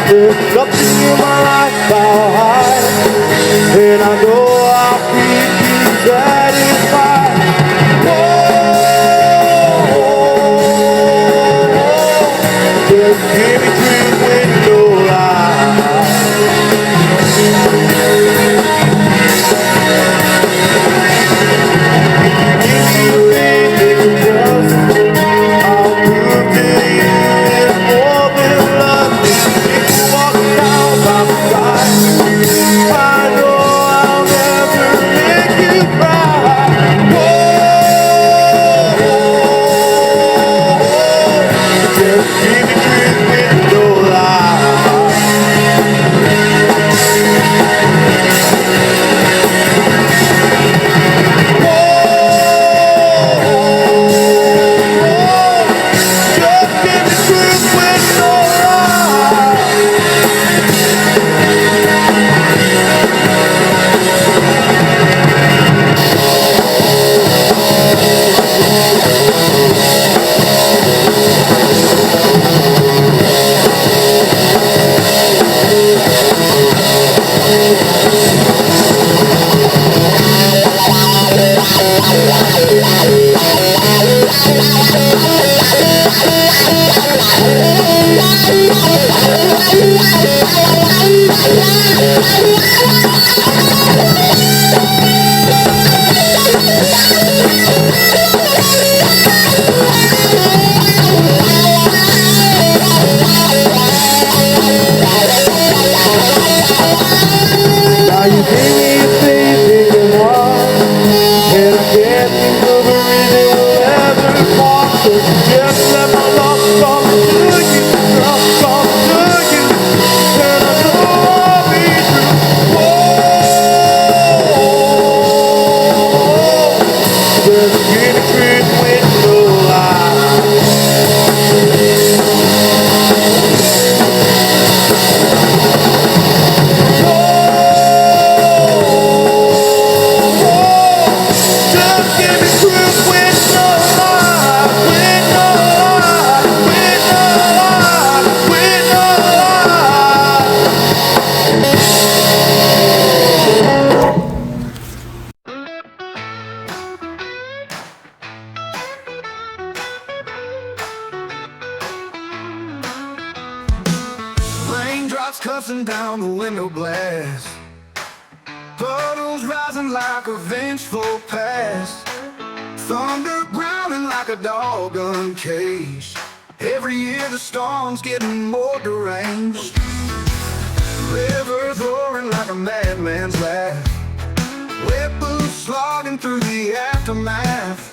There's nothing in my life I'll hide, and I know I'll be satisfied. Whoa, just give me truth with no lies. Now you gave me a faith in your heart, and I can't think of a reason we'll ever part. So just let my love come to you, come to you, and I know I'll be true. Whoa, just give me truth with no lies. Raindrops cussing down the window glass, puddles rising like a vengeful past, thunder growling like a dog uncaged. Every year the storm's getting more deranged, rivers roaring like a madman's laugh, wet boots slogging through the aftermath,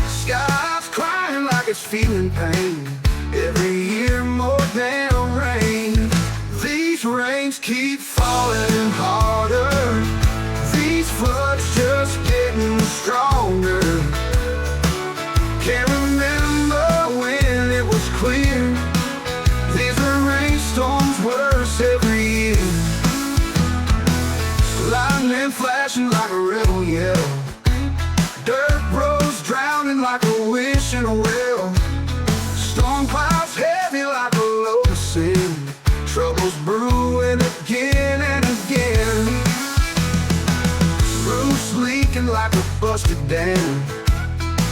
skies crying like it's feeling pain. Every year more than rain. These rains keep falling harder, these floods just getting stronger. Can't remember when it was clear, these are rainstorms worse every year. Lightning flashing like a rebel yell, dirt roads drowning like a wish in a well, storm clouds heavy like a locust sin, troubles brewing again and again. Roofs leaking like a busted dam,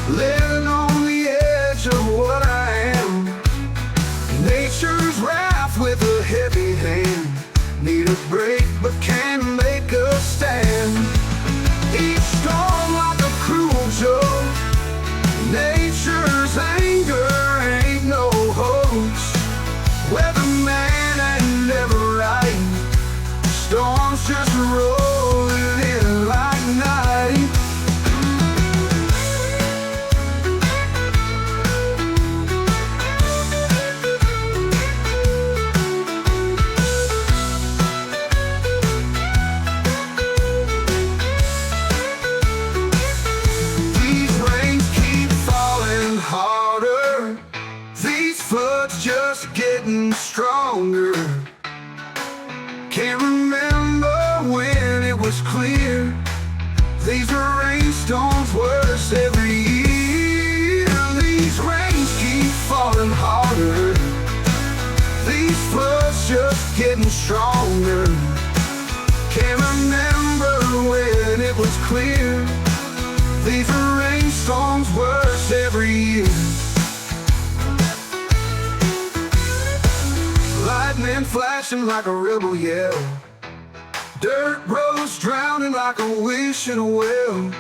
living on the edge of what I am. Nature's wrath with a heavy hand, need a break but can't make a stand. Each storm like a cruel joke, nature's anger ain't no hoax. Weatherman ain't never right, storms just rolling in like night. flashing like a rebel yell. Dirt roads drowning like a wish in a well.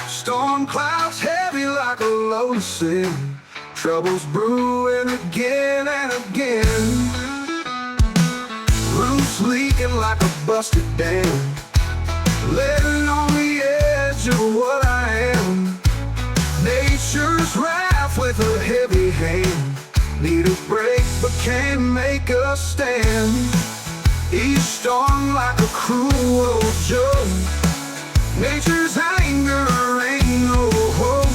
Storm clouds heavy like a load of sin. Troubles brewing again and again. Roofs leaking like a busted dam. Living on the edge of what I am. Nature's wrath with a heavy hand. Need a break but can't make us stand. Each storm like a cruel joke. Nature's anger ain't no hope.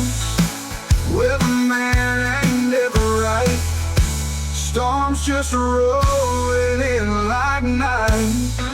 Weatherman ain't never right. Storms just rolling in like night.